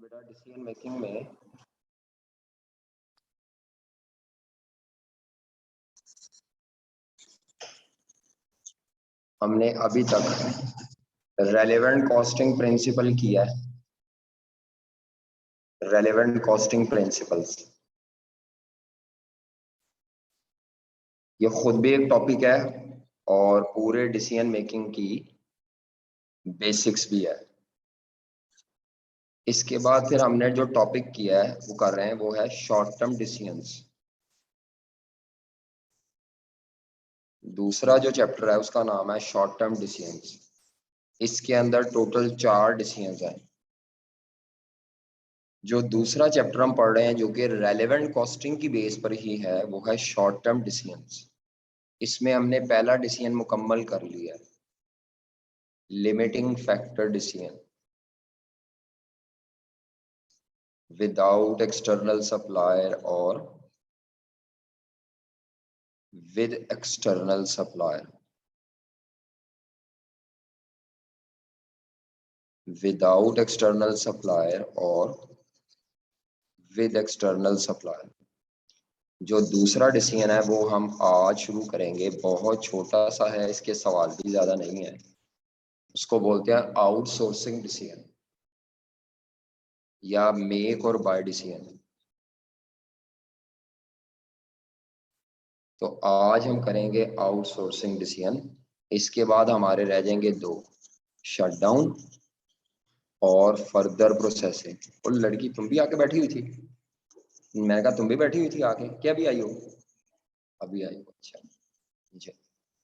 बेटा decision making में हमने अभी तक रेलेवेंट कॉस्टिंग प्रिंसिपल किया है। रेलेवेंट कॉस्टिंग प्रिंसिपल्स ये खुद भी एक टॉपिक है और पूरे डिसीजन मेकिंग की बेसिक्स भी है। इसके बाद फिर हमने जो टॉपिक किया है वो कर रहे हैं वो है शॉर्ट टर्म डिसीजंस। दूसरा जो चैप्टर है उसका नाम है शॉर्ट टर्म डिसीजंस। इसके अंदर टोटल 4 डिसीजंस हैं। जो दूसरा चैप्टर हम पढ़ रहे हैं जो कि रेलेवेंट कॉस्टिंग की बेस पर ही है वो है शॉर्ट टर्म डिसीजंस। इसमें हमने पहला डिसीजन मुकम्मल कर लिया है, limiting factor decision without external supplier और with external supplier. Without external supplier और विद एक्सटर्नल सप्लायर। जो दूसरा डिसीजन है वो हम आज शुरू करेंगे। बहुत छोटा सा है, इसके सवाल भी ज्यादा नहीं है। उसको बोलते हैं आउटसोर्सिंग डिसीजन या मेक और बाय डिसीजन। तो आज हम करेंगे आउटसोर्सिंग डिसीजन। इसके बाद हमारे रह जाएंगे 2, शटडाउन और फर्दर प्रोसेसिंग। और लड़की तुम भी आके बैठी हुई थी? मैंने कहा तुम भी बैठी हुई थी आके, क्या भी आई हो? अभी आई हो, अच्छा जी।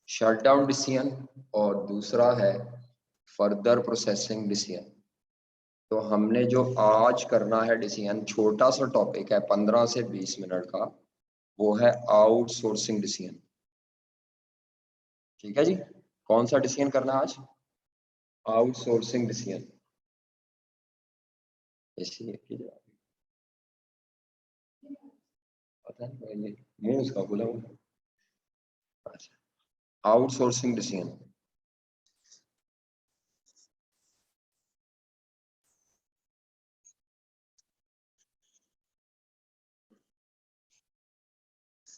शटडाउन डिसीजन और दूसरा है फर्दर प्रोसेसिंग डिसीजन। तो हमने जो आज करना है डिसीजन, छोटा सा टॉपिक है 15 से 20 मिनट का, वो है आउटसोर्सिंग डिसीजन। ठीक है जी। कौन सा डिसीजन करना है आज? Outsourcing decision. इसलिए पता नहीं मुंह उसका खुला हुआ। अच्छा, आउटसोर्सिंग डिसीजन।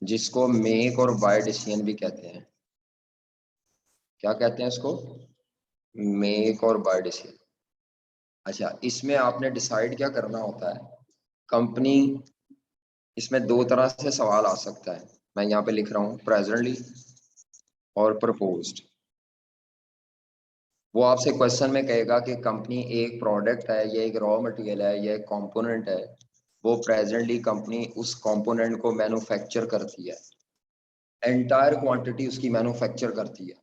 जिसको मेक और बाय डिसीजन भी कहते हैं। क्या कहते हैं इसको? मेक और बाय डिसीजन। अच्छा, इसमें आपने डिसाइड क्या करना होता है? कंपनी, इसमें 2 तरह से सवाल आ सकता है। मैं यहाँ पे लिख रहा हूँ प्रेजेंटली और प्रपोज्ड। वो आपसे क्वेश्चन में कहेगा कि कंपनी एक प्रोडक्ट है, ये एक रॉ मटेरियल है, ये एक कंपोनेंट है। वो प्रेजेंटली कंपनी उस कंपोनेंट को मैन्युफैक्चर करती है, एंटायर क्वांटिटी उसकी मैन्युफैक्चर करती है।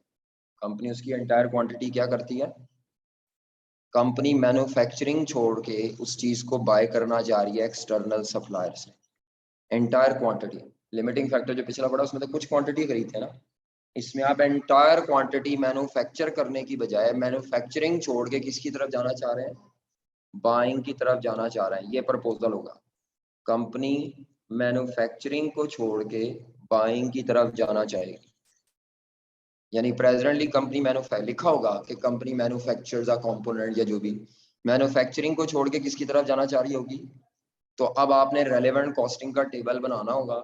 कंपनी उसकी एंटायर क्वांटिटी क्या करती है? कंपनी मैन्युफैक्चरिंग छोड़ के उस चीज को बाय करना जा रही है एक्सटर्नल सप्लायर से। एंटायर क्वांटिटी, लिमिटिंग फैक्टर जो पिछला पड़ा उसमें तो कुछ क्वांटिटी खरीदते हैं ना, इसमें आप एंटायर क्वांटिटी मैन्युफैक्चर करने की बजाय मैन्युफैक्चरिंग छोड़ के किसकी तरफ जाना चाह रहे हैं? बाइंग की तरफ जाना चाह रहे हैं। ये प्रपोजल होगा। कंपनी मैन्युफैक्चरिंग को छोड़ के बाइंग की तरफ जाना चाहेगी। यानी प्रेजेंटली कंपनी मैन्युफैक्चर लिखा होगा कि कंपनी मैन्युफैक्चर्स अ कंपोनेंट या जो भी, मैन्युफैक्चरिंग को छोड़ के किसकी तरफ जाना चाह रही होगी? तो अब आपने रेलेवेंट कॉस्टिंग का टेबल बनाना होगा।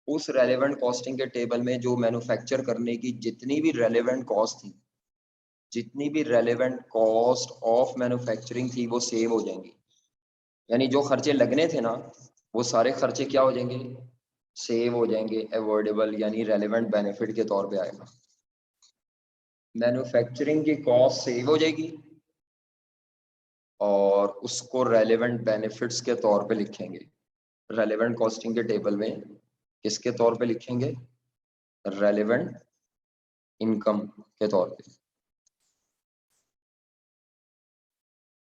उस रेलेवेंट कॉस्टिंग के टेबल में जो मैन्युफैक्चर करने की जितनी भी रेलेवेंट कॉस्ट थी, जितनी भी रेलेवेंट कॉस्ट ऑफ मैन्युफैक्चरिंग थी, वो सेव हो जाएंगी। यानी जो खर्चे लगने थे ना, वो सारे खर्चे क्या हो जाएंगे? सेव हो जाएंगे। अवॉइडेबल यानी रेलेवेंट बेनिफिट के तौर पे आएगा। मैन्युफैक्चरिंग की कॉस्ट सेव हो जाएगी और उसको रेलेवेंट बेनिफिट्स के तौर पे लिखेंगे। रेलेवेंट कॉस्टिंग के टेबल में किसके तौर पे लिखेंगे? रेलेवेंट इनकम के तौर पे।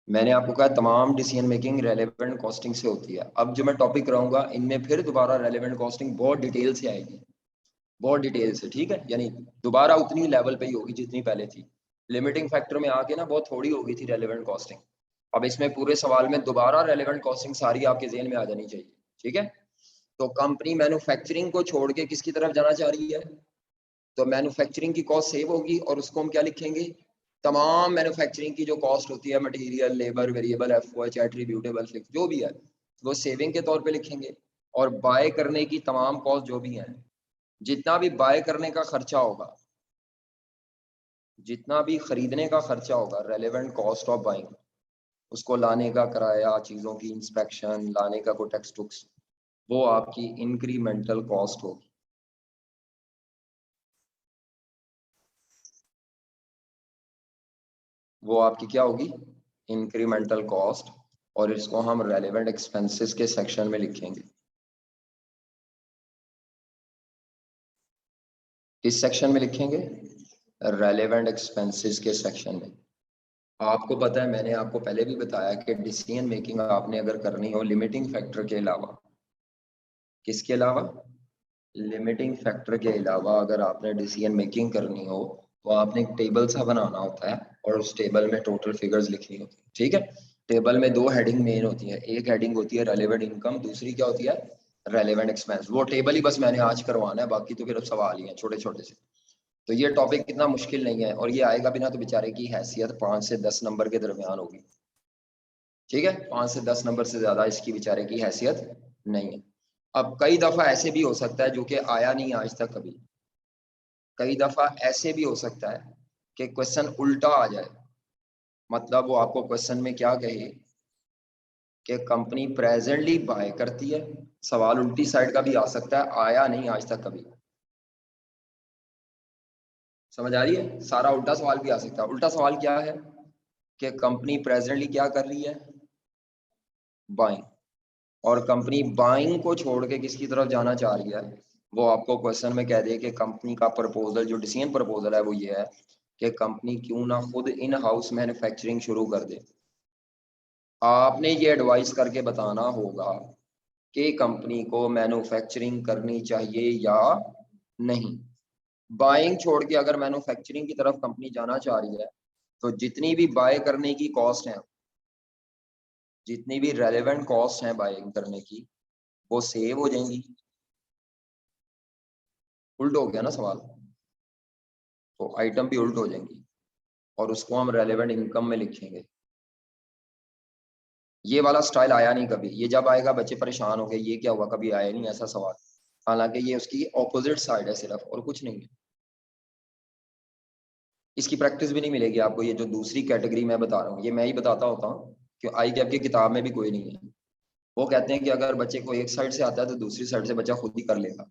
मैंने आपको कहा तमाम डिसीजन मेकिंग रेलेवेंट कॉस्टिंग से होती है। अब जो मैं टॉपिक कराऊंगा इनमें फिर दोबारा रेलेवेंट कॉस्टिंग बहुत डिटेल से आएगी, बहुत डिटेल से। ठीक है, यानी दोबारा उतनी लेवल पे ही होगी जितनी पहले थी। लिमिटिंग फैक्टर में आके ना बहुत थोड़ी हो गई थी रेलेवेंट कॉस्टिंग। अब इसमें पूरे सवाल में दोबारा रेलेवेंट कॉस्टिंग सारी आपके जेहन में आ जानी चाहिए। ठीक है, तो कंपनी मैन्युफैक्चरिंग को छोड़ के किसकी तरफ जाना चाह रही है? तो मैन्युफैक्चरिंग की कॉस्ट सेव होगी और उसको हम क्या लिखेंगे? तमाम मैन्युफैक्चरिंग की जो कॉस्ट होती है, material, labour, variable, FOH, attributable, fix, जो भी है वो सेविंग के तौर पे लिखेंगे। और बाय करने की तमाम कॉस्ट जो भी है, जितना भी बाय करने का खर्चा होगा, जितना भी खरीदने का खर्चा होगा, रेलेवेंट कॉस्ट ऑफ बाइंग, उसको लाने का किराया, चीज़ों की इंस्पेक्शन, लाने का कोई टेक्स्ट बुक्स, वो आपकी इंक्रीमेंटल कॉस्ट होगी। वो आपकी क्या होगी? Incremental cost. और इसको हम रेलेवेंट एक्सपेंसेस के सेक्शन में लिखेंगे। किस सेक्शन में लिखेंगे? रेलेवेंट एक्सपेंसेस के सेक्शन में। आपको पता है, मैंने आपको पहले भी बताया कि डिसीजन मेकिंग आपने अगर करनी हो लिमिटिंग फैक्टर के अलावा, किसके अलावा? लिमिटिंग फैक्टर के अलावा अगर आपने डिसीजन मेकिंग करनी हो तो आपने एक टेबल सा बनाना होता है और उस टेबल में टोटल फिगर्स लिखनी होती है। ठीक है, टेबल में दो हेडिंग मेन होती है, एक हेडिंग होती है रेलेवेंट इनकम, दूसरी क्या होती है? Relevant expense. वो टेबल ही बस मैंने आज करवाना है, बाकी तो फिर अब सवाल ही है छोटे छोटे से। तो ये टॉपिक कितना मुश्किल नहीं है, और ये आएगा भी ना तो बेचारे की हैसियत 5 से 10 नंबर के दरमियान होगी। ठीक है, 5 से 10 नंबर से ज्यादा इसकी बेचारे की हैसियत नहीं है। अब कई दफा ऐसे भी हो सकता है जो कि आया नहीं आज तक कभी, कई दफा ऐसे भी हो सकता है कि क्वेश्चन उल्टा आ जाए। मतलब वो आपको क्वेश्चन में क्या कहे कि कंपनी प्रेजेंटली बाय करती है, सवाल उल्टी साइड का भी आ सकता है, आया नहीं आज तक कभी। समझ आ रही है? सारा उल्टा सवाल भी आ सकता है। उल्टा सवाल क्या है कि कंपनी प्रेजेंटली क्या कर रही है? बाइंग। और कंपनी बाइंग को छोड़ के किसकी तरफ जाना चाह रही है? वो आपको क्वेश्चन में कह दे कि कंपनी का प्रपोजल, जो डिसीजन प्रपोजल है वो ये है कि कंपनी क्यों ना खुद इन हाउस मैन्युफैक्चरिंग शुरू कर दे। आपने ये एडवाइस करके बताना होगा कि कंपनी को मैन्युफैक्चरिंग करनी चाहिए या नहीं। बाइंग छोड़ के अगर मैन्युफैक्चरिंग की तरफ कंपनी जाना चाह रही है तो जितनी भी बाय करने की कॉस्ट है, जितनी भी रेलेवेंट कॉस्ट है बाइंग करने की, वो सेव हो जाएंगी। उल्ट हो गया ना सवाल, तो आइटम भी उल्ट हो जाएंगी और उसको हम रेलेवेंट इनकम में लिखेंगे। ये वाला स्टाइल आया नहीं कभी, ये जब आएगा बच्चे परेशान हो गए, ये क्या हुआ, कभी आया नहीं ऐसा सवाल। हालांकि ये उसकी ऑपोजिट साइड है सिर्फ, और कुछ नहीं है। इसकी प्रैक्टिस भी नहीं मिलेगी आपको। ये जो दूसरी कैटेगरी मैं बता रहा हूँ, ये मैं ही बताता होता हूँ कि आई कैप की किताब में भी कोई नहीं है। वो कहते हैं कि अगर बच्चे को एक साइड से आता है तो दूसरी साइड से बच्चा खुद ही कर लेगा।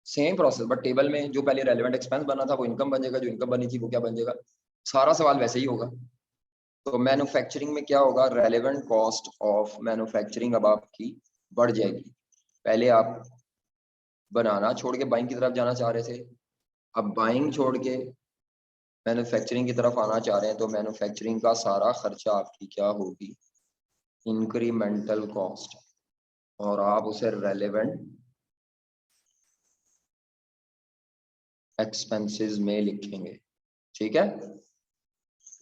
सेम प्रोसेस, बट टेबल में जो पहले रेलेवेंट एक्सपेंस बना था वो इनकम बन जाएगा, जो इनकम बनी थी वो क्या बन जाएगा। सारा सवाल वैसे ही होगा। तो मैन्युफैक्चरिंग में क्या होगा? रेलेवेंट कॉस्ट ऑफ मैन्युफैक्चरिंग अब आपकी बढ़ जाएगी। पहले आप बनाना छोड़ के बाइंग की तरफ जाना चाह रहे थे, अब बाइंग छोड़ के मैन्युफैक्चरिंग की तरफ आना चाह रहे हैं, तो मैन्युफैक्चरिंग का सारा खर्चा आपकी क्या होगी? Incremental cost. और आप उसे रेलेवेंट एक्सपेंसेस में लिखेंगे। ठीक है,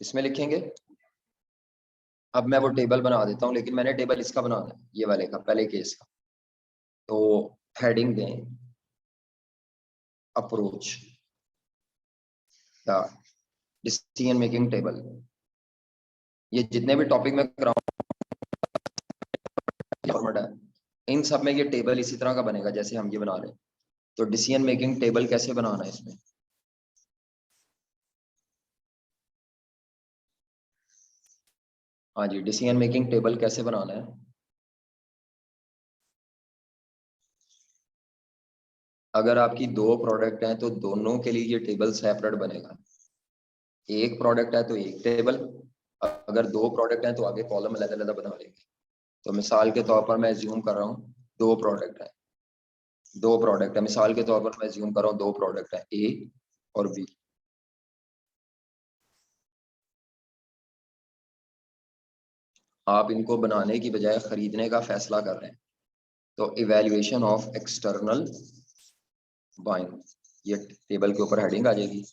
इसमें लिखेंगे। अब मैं वो टेबल बना देता हूँ, लेकिन मैंने टेबल इसका बनाना है, ये वाले का, पहले केस का। तो हेडिंग दें अप्रोच या डिसीजन मेकिंग टेबल। ये जितने भी टॉपिक में कराऊंगा फॉर्मेट है, इन सब में ये टेबल इसी तरह का बनेगा जैसे हम ये बना रहे हैं। तो डिसीजन मेकिंग टेबल कैसे बनाना है इसमें? हाँ जी, डिसीजन मेकिंग टेबल कैसे बनाना है? अगर आपकी दो प्रोडक्ट हैं तो दोनों के लिए ये टेबल सेपरेट बनेगा। एक प्रोडक्ट है तो एक टेबल, अगर दो प्रोडक्ट हैं तो आगे कॉलम अलग अलग बना लेंगे। तो मिसाल के तौर पर मैं ज्यूम कर रहा हूँ दो प्रोडक्ट है, दो प्रोडक्ट है, मिसाल के तौर पर मैं ज्यूम कर रहा हूँ दो प्रोडक्ट है, ए और बी। आप इनको बनाने की बजाय खरीदने का फैसला कर रहे हैं, तो इवेल्युएशन ऑफ एक्सटर्नल बाइंग, ये टेबल के ऊपर हेडिंग आ जाएगी।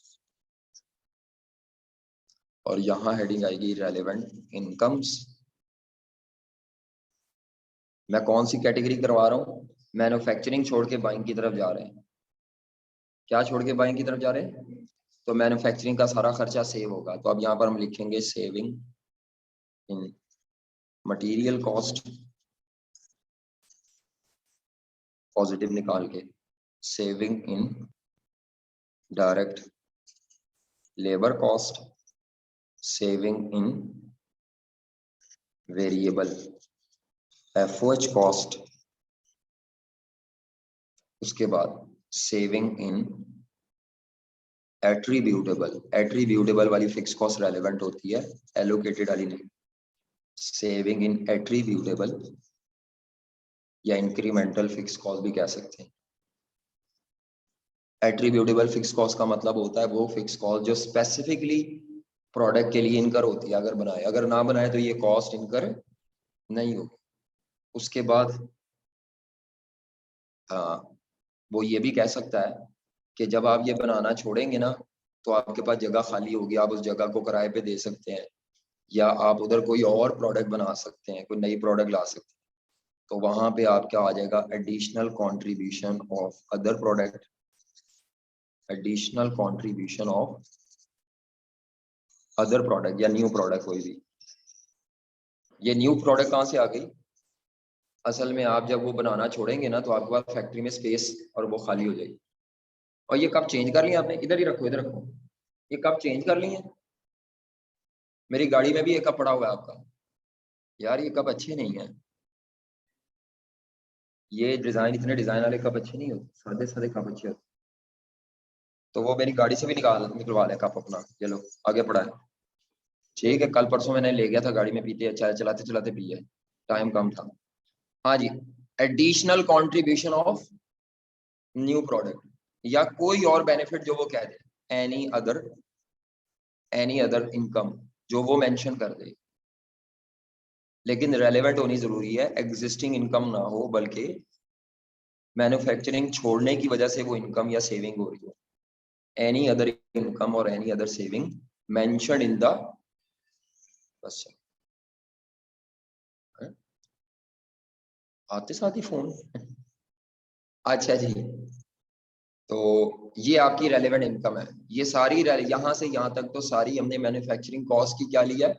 और यहाँ हेडिंग आएगी रेलेवेंट इनकम्स। मैं कौन सी कैटेगरी करवा रहा हूँ? मैन्युफैक्चरिंग छोड़ के बाइंग की तरफ जा रहे हैं। क्या छोड़ के बाइंग की तरफ जा रहे हैं? तो मैन्युफैक्चरिंग का सारा खर्चा सेव होगा। तो अब यहाँ पर हम लिखेंगे saving in material cost, positive निकाल के, saving in direct labour cost, saving in variable FOH cost, उसके बाद सेविंग इन एट्रीब्यूटेबल वाली फिक्स कॉस्ट रेलेवेंट होती है, एलोकेटेड वाली नहीं। सेविंग इन एट्रीब्यूटेबल या इंक्रीमेंटल फिक्स कॉस्ट भी कह सकते हैं। एट्रीब्यूटेबल फिक्स कॉस्ट का मतलब होता है वो फिक्स कॉस्ट जो स्पेसिफिकली प्रोडक्ट के लिए इनकर होती है, अगर बनाए, अगर ना बनाए तो ये कॉस्ट इनकर नहीं होगी। उसके बाद हाँ, वो ये भी कह सकता है कि जब आप ये बनाना छोड़ेंगे ना तो आपके पास जगह खाली होगी, आप उस जगह को किराए पे दे सकते हैं, या आप उधर कोई और प्रोडक्ट बना सकते हैं, कोई नई प्रोडक्ट ला सकते हैं। तो वहां पे आपका आ जाएगा additional contribution of other product, additional contribution of other product या न्यू प्रोडक्ट कोई भी। ये न्यू प्रोडक्ट कहाँ से आ गई? असल में आप जब वो बनाना छोड़ेंगे ना तो आपके पास फैक्ट्री में स्पेस और वो खाली हो जाएगी। और ये कप चेंज कर लिया आपने? इधर ही रखो, इधर रखो। ये कप चेंज कर लिए? मेरी गाड़ी में भी एक कप पड़ा हुआ है आपका। यार ये कप अच्छे नहीं है, ये डिजाइन, इतने डिजाइन वाले कप अच्छे नहीं होते, सादे सादे कप अच्छे होते। तो वो मेरी गाड़ी से भी निकलवा लें कप अपना। चलो आगे पड़ा है, ठीक है। कल परसों मैंने ले गया था गाड़ी में पीते, अच्छा चलाते चलाते पिए, टाइम कम था। हाँ जी, additional contribution of new product या कोई और बेनिफिट जो वो कह दे, एनी अदर इनकम जो वो मेंशन कर दे, लेकिन रेलेवेंट होनी जरूरी है, एग्जिस्टिंग इनकम ना हो, बल्कि मैन्युफैक्चरिंग छोड़ने की वजह से वो इनकम या सेविंग हो रही हो। एनी अदर इनकम और any other saving mention in the, बस आते साथ ही फोन। अच्छा जी, तो ये आपकी रेलेवेंट इनकम है। ये सारी यहाँ से यहाँ तक तो सारी हमने मैन्युफैक्चरिंग कॉस्ट की क्या लिया है,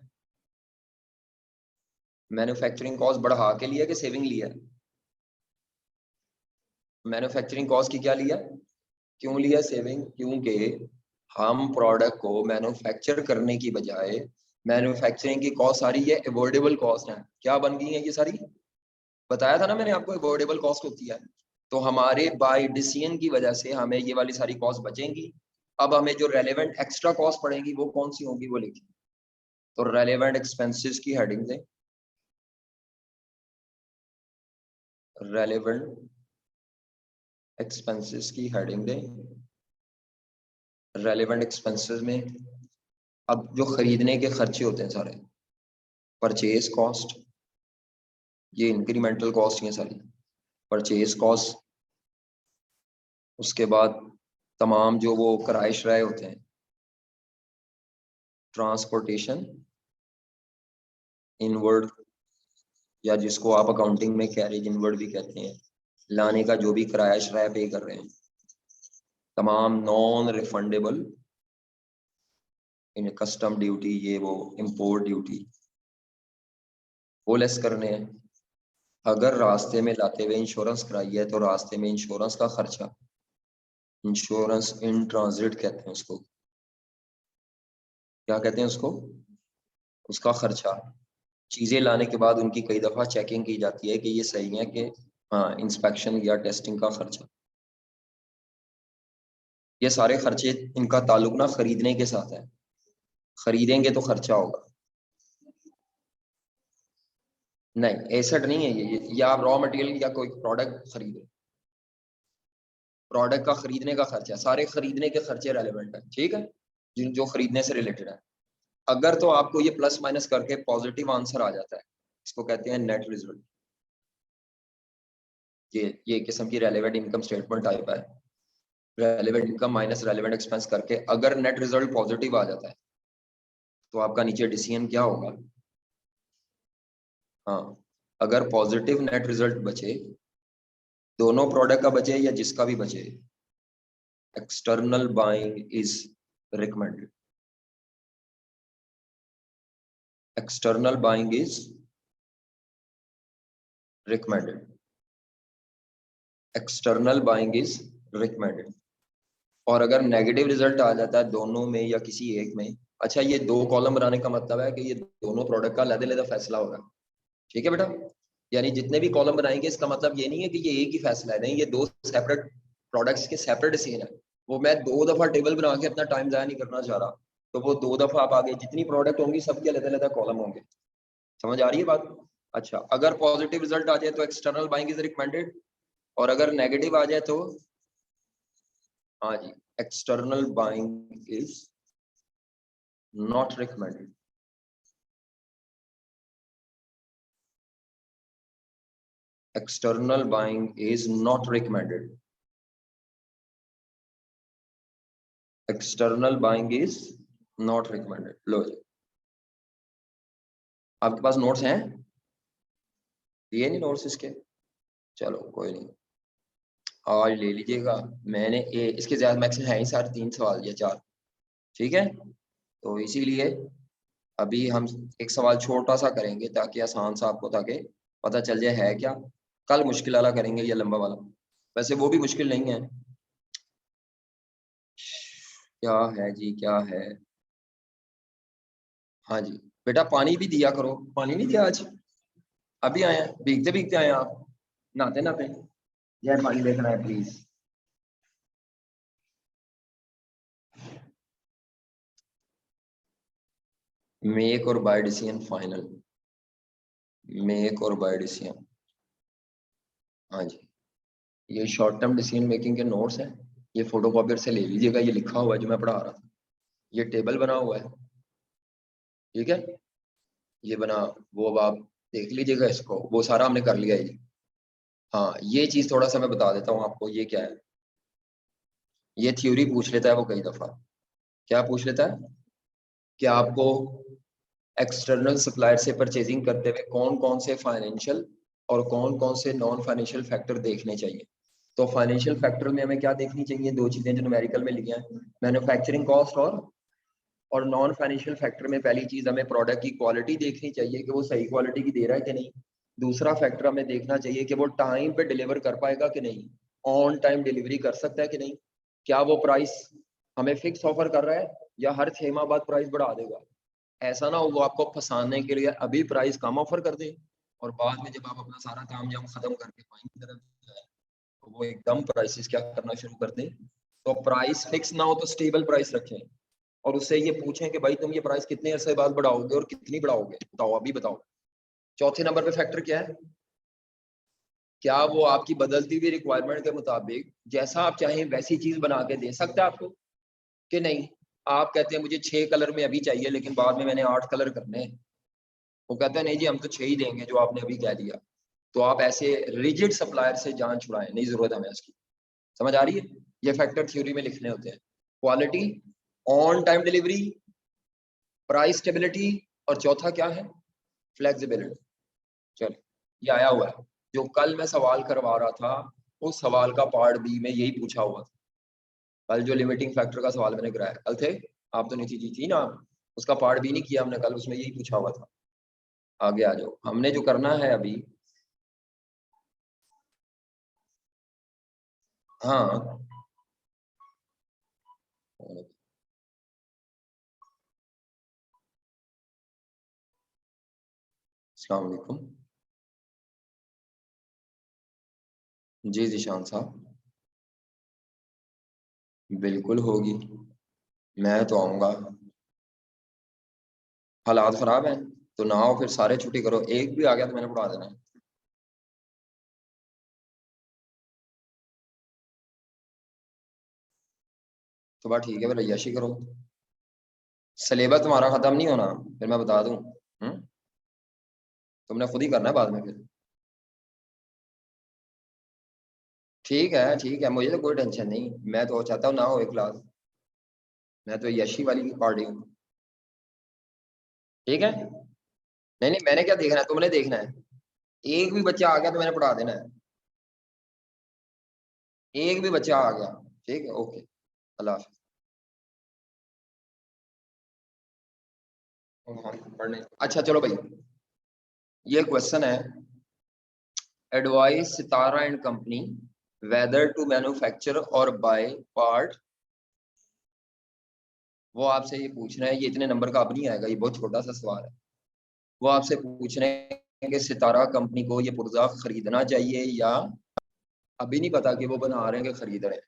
मैन्युफैक्चरिंग कॉस्ट बढ़ा के लिया कि सेविंग लिया? मैन्युफैक्चरिंग कॉस्ट की क्या लिया, क्यों लिया सेविंग? क्योंकि हम प्रोडक्ट को मैन्युफैक्चर करने की बजाय मैन्युफैक्चरिंग की कॉस्ट सारी ये अवॉइडेबल कॉस्ट है। क्या बन गई है ये सारी? बताया था ना मैंने आपको, अवॉइडेबल कॉस्ट होती है। तो हमारे बाय डिसीजन की वजह से हमें ये वाली सारी कॉस्ट बचेंगी। अब हमें जो रेलेवेंट एक्स्ट्रा कॉस्ट पड़ेगी वो कौन सी होगी वो लिखिए। तो रेलेवेंट एक्सपेंसेस की हेडिंग दें, रेलेवेंट एक्सपेंसेस की हेडिंग दें। रेलेवेंट एक्सपेंसेस में अब जो खरीदने के खर्चे होते हैं सारे, परचेज कॉस्ट, ये इंक्रीमेंटल कॉस्ट है सारी, परचेज कॉस्ट। उसके बाद तमाम जो वो किराए शराए होते हैं, ट्रांसपोर्टेशन इनवर्ड, या जिसको आप अकाउंटिंग में कैरेज इनवर्ड भी कहते हैं, लाने का जो भी किराया शराया पे कर रहे हैं, तमाम नॉन रिफंडेबल इन कस्टम ड्यूटी, ये वो इंपोर्ट ड्यूटी, वो लेस करने हैं। अगर रास्ते में लाते हुए इंश्योरेंस कराई है तो रास्ते में इंश्योरेंस का खर्चा, इंश्योरेंस इन ट्रांजिट कहते हैं उसको, क्या कहते हैं उसको, उसका खर्चा। चीजें लाने के बाद उनकी कई दफा चेकिंग की जाती है कि ये सही है कि हाँ, इंस्पेक्शन या टेस्टिंग का खर्चा। ये सारे खर्चे, इनका ताल्लुक ना खरीदने के साथ है, खरीदेंगे तो खर्चा होगा। नहीं, एसेट नहीं है ये, या आप रॉ मटेरियल या कोई प्रोडक्ट खरीदे, प्रोडक्ट का खरीदने का खर्चा, सारे खरीदने के खर्चे रेलेवेंट है, ठीक है, जिन जो खरीदने से रिलेटेड है। अगर तो आपको ये प्लस माइनस करके पॉजिटिव आंसर आ जाता है, इसको कहते हैं नेट रिजल्ट। ये किस्म की रेलेवेंट इनकम स्टेटमेंट टाइप है। Relevant income minus relevant expense करके अगर नेट रिजल्ट पॉजिटिव आ जाता है तो आपका नीचे डिसीजन क्या होगा? हाँ, अगर पॉजिटिव नेट रिजल्ट बचे, दोनों प्रोडक्ट का बचे या जिसका भी बचे, external buying is recommended. External buying is recommended. External buying is recommended. और अगर नेगेटिव रिजल्ट आ जाता है दोनों में या किसी एक में, अच्छा ये दो कॉलम बनाने का मतलब है कि ये दोनों प्रोडक्ट का अलग-अलग फैसला होगा, ठीक है बेटा। यानी जितने भी कॉलम बनाएंगे इसका मतलब ये नहीं है कि ये एक ही फैसला है, नहीं, ये दो सेपरेट प्रोडक्ट्स के सेपरेट डिसीजन है। वो मैं 2 दफा टेबल बना के अपना टाइम जाया नहीं करना चाह रहा, तो वो 2 दफा आप आगे जितनी प्रोडक्ट होंगी सबके अलग-अलग कॉलम होंगे। समझ आ रही है बात? अच्छा, अगर पॉजिटिव रिजल्ट आ जाए तो एक्सटर्नल बाइंग इज रिकमेंडेड, और अगर नेगेटिव आ जाए तो हाँ जी, external buying is not recommended. External buying is not recommended. External buying is not recommended. लो जी, आपके पास नोट्स हैं? ये नहीं नोट्स इसके? चलो कोई नहीं, आज ले लीजिएगा। मैंने इसके ज्यादा मैक्सिमम है ही सारे 3 सवाल या 4, ठीक है। तो इसीलिए अभी हम एक सवाल छोटा सा करेंगे ताकि आसान सा आपको, ताकि पता चल जाए है क्या। कल मुश्किल वाला करेंगे या लंबा वाला, वैसे वो भी मुश्किल नहीं है। क्या है जी, क्या है? हाँ जी बेटा, पानी भी दिया करो। पानी नहीं दिया आज? अभी आए हैं, भीगते भीगते आए हैं आप, नहाते नहाते। यार पानी देखना है प्लीज। मेक और बाय डिसीजन फाइनल। मेक और बाय डिसीजन, हाँ जी। ये शॉर्ट टर्म डिसीजन मेकिंग के नोट्स हैं, ये फोटोकॉपियर से ले लीजिएगा। ये लिखा हुआ है जो मैं पढ़ा रहा था, ये टेबल बना हुआ है, ठीक है। ये बना, वो अब आप देख लीजिएगा इसको, वो सारा हमने कर लिया है जी। हाँ, ये चीज थोड़ा सा मैं बता देता हूँ आपको, ये क्या है। ये थ्योरी पूछ लेता है वो कई दफा। क्या पूछ लेता है कि आपको एक्सटर्नल सप्लायर से परचेजिंग करते हुए कौन कौन से फाइनेंशियल और कौन कौन से नॉन फाइनेंशियल फैक्टर देखने चाहिए। तो फाइनेंशियल फैक्टर में हमें क्या देखनी चाहिए? 2 चीजें जो न्यूमेरिकल में लिखी हैं, मैन्युफैक्चरिंग कॉस्ट और नॉन फाइनेंशियल फैक्टर में पहली चीज हमें प्रोडक्ट की क्वालिटी देखनी चाहिए कि वो सही क्वालिटी की दे रहा है कि नहीं। दूसरा फैक्टर हमें देखना चाहिए कि वो टाइम पे डिलीवर कर पाएगा कि नहीं, ऑन टाइम डिलीवरी कर सकता है कि नहीं, क्या वो प्राइस हमें फिक्स ऑफर कर रहा है या हर 6 माह बाद प्राइस बढ़ा देगा। ऐसा ना हो वो आपको फंसाने के लिए अभी प्राइस कम ऑफर कर दे, और बाद में जब आप अपना सारा काम जब खत्म करके बाइंग की तरफ जाए तो वो एकदम प्राइसेस क्या करना शुरू कर दे। तो प्राइस फिक्स ना हो तो स्टेबल प्राइस रखें, और उससे ये पूछें कि भाई तुम ये प्राइस कितने अरसे बाद बढ़ाओगे और कितनी बढ़ाओगे, बताओ अभी बताओ। चौथे नंबर पे फैक्टर क्या है? क्या वो आपकी बदलती हुई रिक्वायरमेंट के मुताबिक जैसा आप चाहें वैसी चीज बना के दे सकता है आपको कि नहीं। आप कहते हैं मुझे 6 कलर में अभी चाहिए, लेकिन बाद में मैंने 8 कलर करने हैं, वो कहता है नहीं जी हम तो 6 ही देंगे जो आपने अभी कह दिया। तो आप ऐसे रिजिड सप्लायर से जान छुड़ाएं, नहीं जरूरत हमें इसकी। समझ आ रही है? ये फैक्टर थ्योरी में लिखने होते हैं, quality, on time delivery, price stability, और चौथा क्या है? फ्लेक्सिबिलिटी। चलो, ये आया हुआ है, जो कल मैं सवाल करवा रहा था उस सवाल का पार्ट बी में यही पूछा हुआ था। कल जो लिमिटिंग फैक्टर का सवाल मैंने कराया, कल थे आप तो नहीं थी ना, उसका पार्ट बी नहीं किया हमने कल, उसमें यही पूछा हुआ था। आगे आ जाओ, हमने जो करना है अभी। हाँ, अस्सलाम वालेकुम। जी जीशान साहब, बिल्कुल होगी, मैं तो आऊंगा। हालात खराब हैं तो ना हो, फिर सारे छुट्टी करो, एक भी आ गया तो मैंने पढ़ा देना है। तो बात ठीक है, फिर अय्याशी करो। सिलेबस तुम्हारा खत्म नहीं होना, फिर मैं बता दूं। तुमने खुद ही करना है बाद में फिर। ठीक है, मुझे तो कोई टेंशन नहीं, मैं तो चाहता हूँ ना हो एक क्लास। मैं तो यशी वाली की पार्टी हूँ, ठीक है। नहीं नहीं, मैंने क्या देखना है, तुमने देखना है। एक भी बच्चा आ गया तो मैंने पढ़ा देना है, एक भी बच्चा आ गया, ठीक है, ओके। अल्लाह हाफिज़। पढ़ने अच्छा चलो भाई, ये क्वेश्चन है, advise Sitara and company whether to manufacture और बाय पार्ट। वो आपसे ये पूछ रहे हैं, ये इतने नंबर का अब नहीं आएगा, ये बहुत छोटा सा सवाल है। वो आपसे पूछ रहे हैं कि सितारा कंपनी को ये पुर्जा खरीदना चाहिए या अभी नहीं पता कि वो बना रहे हैं कि खरीद रहे हैं।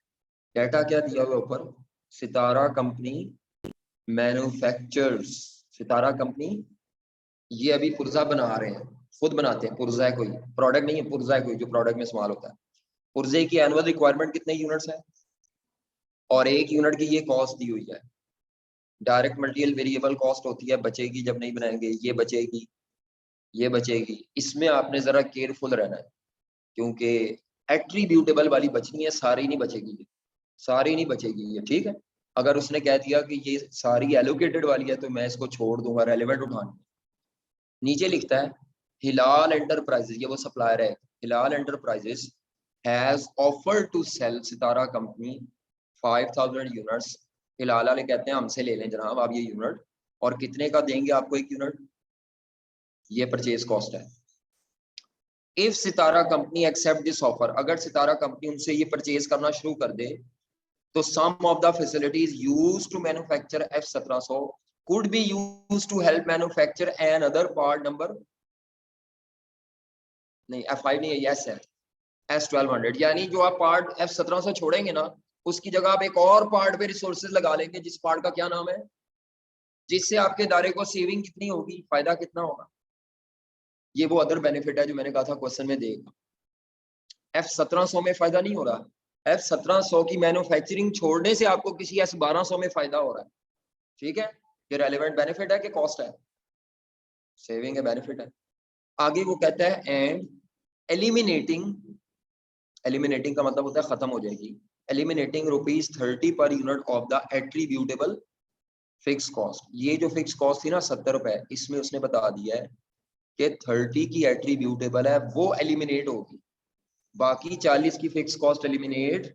डेटा क्या दिया हुआ ऊपर, सितारा कंपनी मैन्युफैक्चर्स, सितारा कंपनी ये अभी पुर्जा बना रहे हैं, खुद बनाते हैं। पुर्जा है कोई, प्रोडक्ट नहीं है, पुर्जा है कोई जो प्रोडक्ट में इस्तेमाल होता है। पुर्जे की एनुअल रिक्वायरमेंट कितने यूनिट्स है, और एक यूनिट की ये कॉस्ट दी हुई है। डायरेक्ट मटेरियल वेरिएबल कॉस्ट होती है, बचेगी जब नहीं बनाएंगे, ये बचेगी, ये बचेगी। इसमें आपने जरा केयरफुल रहना है, क्योंकि एट्रीब्यूटेबल वाली बचनी है, सारी नहीं बचेगी, सारी नहीं बचेगी ये, ठीक है। अगर उसने कह दिया कि ये सारी एलोकेटेड वाली है तो मैं इसको छोड़ दूंगा, रेलेवेंट उठाने। नीचे लिखता है हिलाल एंटरप्राइजेस, ये वो सप्लायर है, Hilal enterprises has offered to sell Sitara company 5000 units. Hilal वाले कहते हैं हमसे ले लें जनाब आप ये यूनिट, और कितने का देंगे आपको एक यूनिट, ये परचेज कॉस्ट है। If Sitara company accept this offer, अगर सितारा कंपनी उनसे ये परचेज करना शुरू कर दे, तो some of the facilities used to manufacture F1700 could be used to help manufacture another part number, नहीं F5 नहीं है, S है, S1200। यानी जो आप पार्ट F1700 छोड़ेंगे ना, उसकी जगह आप एक और पार्ट पे रिसोर्सेज लगा लेंगे, जिस पार्ट का क्या नाम है, जिससे आपके दायरे को सेविंग कितनी होगी, फायदा कितना होगा। ये वो अदर बेनिफिट है जो मैंने कहा था क्वेश्चन में देगा। F1700 में फायदा नहीं हो रहा, F1700 की मैन्युफैक्चरिंग छोड़ने से आपको किसी S1200 में फायदा हो रहा है, ठीक है। ये रेलेवेंट बेनिफिट है कि कॉस्ट है, सेविंग है, बेनिफिट है। आगे वो कहता है एंड एलिमिनेटिंग, एलिमिनेटिंग का मतलब होता है खत्म हो जाएगी, eliminating ₹30 per unit of the attributable fix cost. ये जो फिक्स कॉस्ट थी ना 70 रुपए, इसमें उसने बता दिया है कि 30 की एट्रीब्यूटेबल है, वो एलिमिनेट होगी, बाकी 40 की फिक्स कॉस्ट एलिमिनेट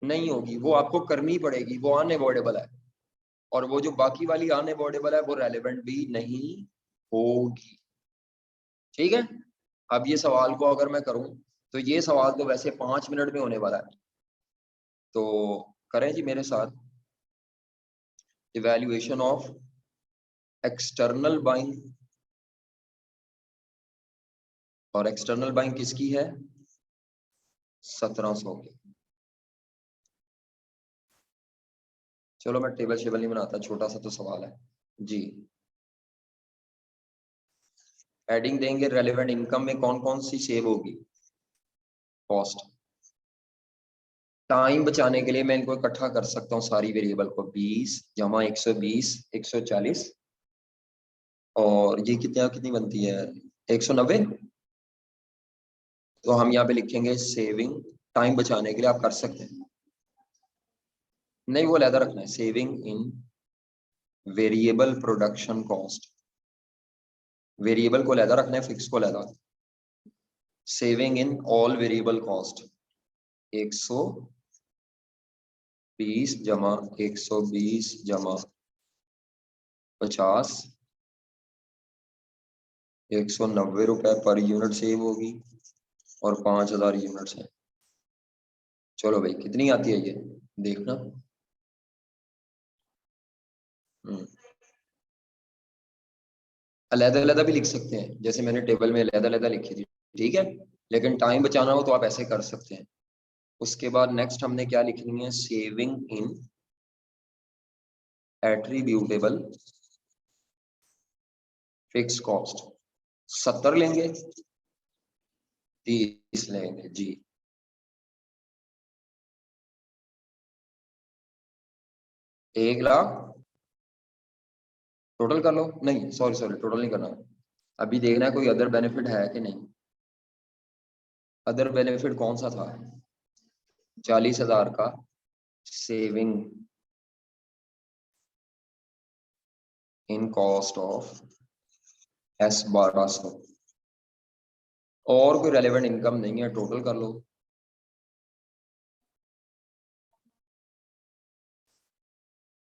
नहीं होगी, वो आपको करनी पड़ेगी, वो अनअवॉइडेबल है। और वो जो बाकी वाली अनअवॉइडेबल है वो रेलेवेंट भी नहीं होगी, ठीक है। अब ये सवाल को अगर मैं करूं, तो ये सवाल तो वैसे 5 मिनट में होने वाला है, तो करें जी मेरे साथ। इवैल्यूएशन ऑफ एक्सटर्नल बाइंग, और एक्सटर्नल बाइंग किसकी है, 1700 की। चलो मैं टेबल शेबल नहीं बनाता, छोटा सा तो सवाल है जी। हेडिंग देंगे रेलेवेंट इनकम में कौन कौन सी सेव होगी, कॉस्ट। टाइम बचाने के लिए मैं इनको इकट्ठा कर सकता हूँ सारी वेरिएबल को, 20 जमा 120 140, और ये कितना कितनी बनती है 190। तो हम यहाँ पे लिखेंगे सेविंग, टाइम बचाने के लिए आप कर सकते हैं, नहीं वो लहदा रखना है, saving in variable production cost, variable को लहदा रखना है, फिक्स को लहदा। Saving in all variable cost 120 जमा 120 जमा 50, 190 रुपए पर यूनिट सेव होगी, और 5000 यूनिट्स है। चलो भाई कितनी आती है ये देखना। अलग अलग भी लिख सकते हैं, जैसे मैंने टेबल में अलग अलग लिखी थी, ठीक है। लेकिन टाइम बचाना हो तो आप ऐसे कर सकते हैं। उसके बाद नेक्स्ट हमने क्या लिखनी है, सेविंग इन एट्रीब्यूटेबल फिक्स कॉस्ट। 70 लेंगे, 30 लेंगे जी। एक लाख टोटल कर लो, नहीं सॉरी सॉरी टोटल नहीं करना, अभी देखना है कोई अदर बेनिफिट है कि नहीं। अदर बेनिफिट कौन सा था, 40,000 का saving in cost of S1200, और कोई रेलेवेंट इनकम नहीं है, टोटल कर लो।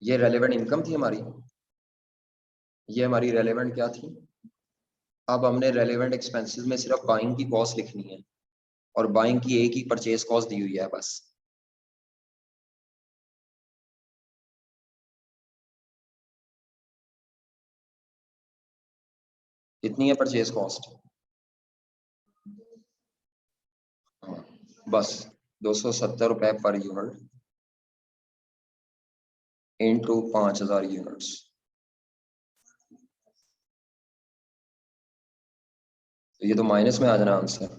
ये रेलेवेंट इनकम थी हमारी, ये हमारी रेलेवेंट क्या थी। अब हमने रेलेवेंट एक्सपेंसेस में सिर्फ बाइंग की कॉस्ट लिखनी है और बाइंग की एक ही परचेज कॉस्ट दी हुई है बस। कितनी है परचेज कॉस्ट? बस 270 रुपए पर यूनिट इंटू 5000 यूनिट्स। तो ये तो माइनस में आ जाना आंसर।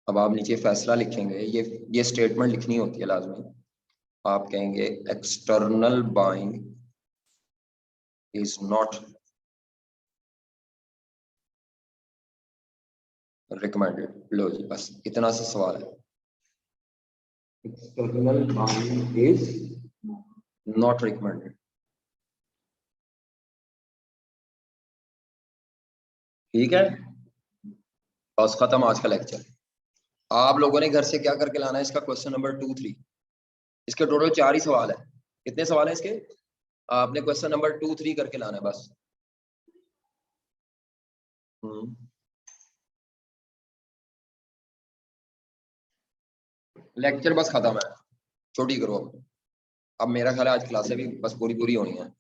अब आप नीचे फैसला लिखेंगे, ये स्टेटमेंट लिखनी होती है लाजमी। आप कहेंगे external buying is not recommended. लो जी, बस इतना सा सवाल है। External buying is not recommended. ठीक है, बस खत्म आज का लेक्चर। आप लोगों ने घर से क्या करके लाना है, इसका क्वेश्चन नंबर 2, 3। इसके टोटल 4 ही सवाल है। कितने सवाल है इसके? आपने क्वेश्चन नंबर 2, 3 करके लाना है बस। लेक्चर बस खत्म है, छोटी करो अब। मेरा ख्याल है आज क्लासें भी बस पूरी पूरी होनी है।